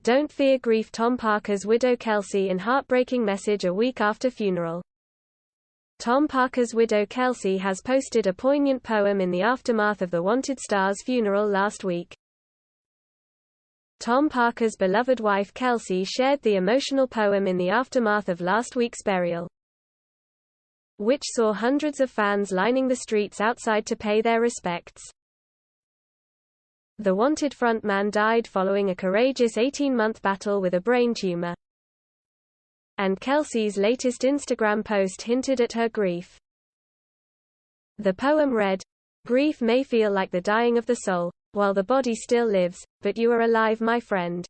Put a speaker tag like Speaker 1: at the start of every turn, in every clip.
Speaker 1: Don't fear grief. Tom Parker's widow Kelsey in heartbreaking message a week after funeral. Tom Parker's widow Kelsey has posted a poignant poem in the aftermath of the Wanted star's funeral last week. Tom Parker's beloved wife Kelsey shared the emotional poem in the aftermath of last week's burial, which saw hundreds of fans lining the streets outside to pay their respects. The Wanted frontman died following a courageous 18-month battle with a brain tumor, and Kelsey's latest Instagram post hinted at her grief. The poem read, "Grief may feel like the dying of the soul, while the body still lives, but you are alive, my friend.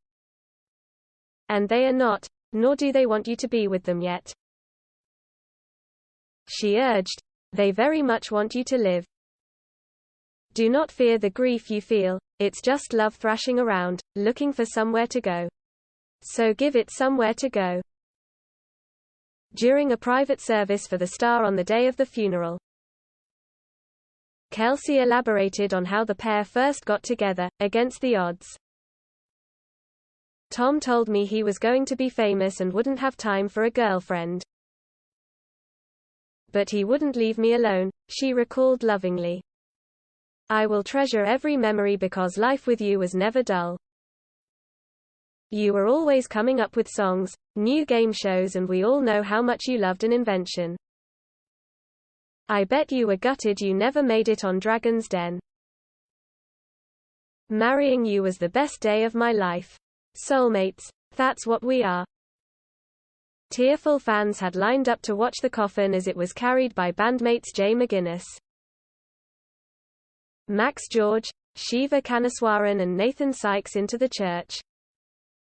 Speaker 1: And they are not, nor do they want you to be with them yet." She urged, "They very much want you to live. Do not fear the grief you feel, it's just love thrashing around, looking for somewhere to go. So give it somewhere to go." During a private service for the star on the day of the funeral, Kelsey elaborated on how the pair first got together, against the odds. "Tom told me he was going to be famous and wouldn't have time for a girlfriend. But he wouldn't leave me alone," she recalled lovingly. "I will treasure every memory because life with you was never dull. You were always coming up with songs, new game shows, and we all know how much you loved an invention. I bet you were gutted you never made it on Dragon's Den. Marrying you was the best day of my life. Soulmates, that's what we are." Tearful fans had lined up to watch the coffin as it was carried by bandmates Jay McGuinness, Max George, Shiva Kanaswaran and Nathan Sykes into the church.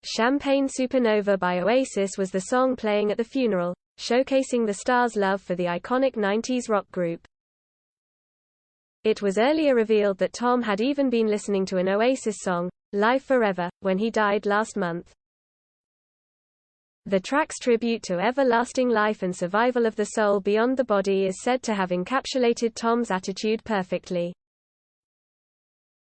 Speaker 1: "Champagne Supernova" by Oasis was the song playing at the funeral, showcasing the star's love for the iconic 90s rock group. It was earlier revealed that Tom had even been listening to an Oasis song, Live Forever, when he died last month. The track's tribute to everlasting life and survival of the soul beyond the body is said to have encapsulated Tom's attitude perfectly.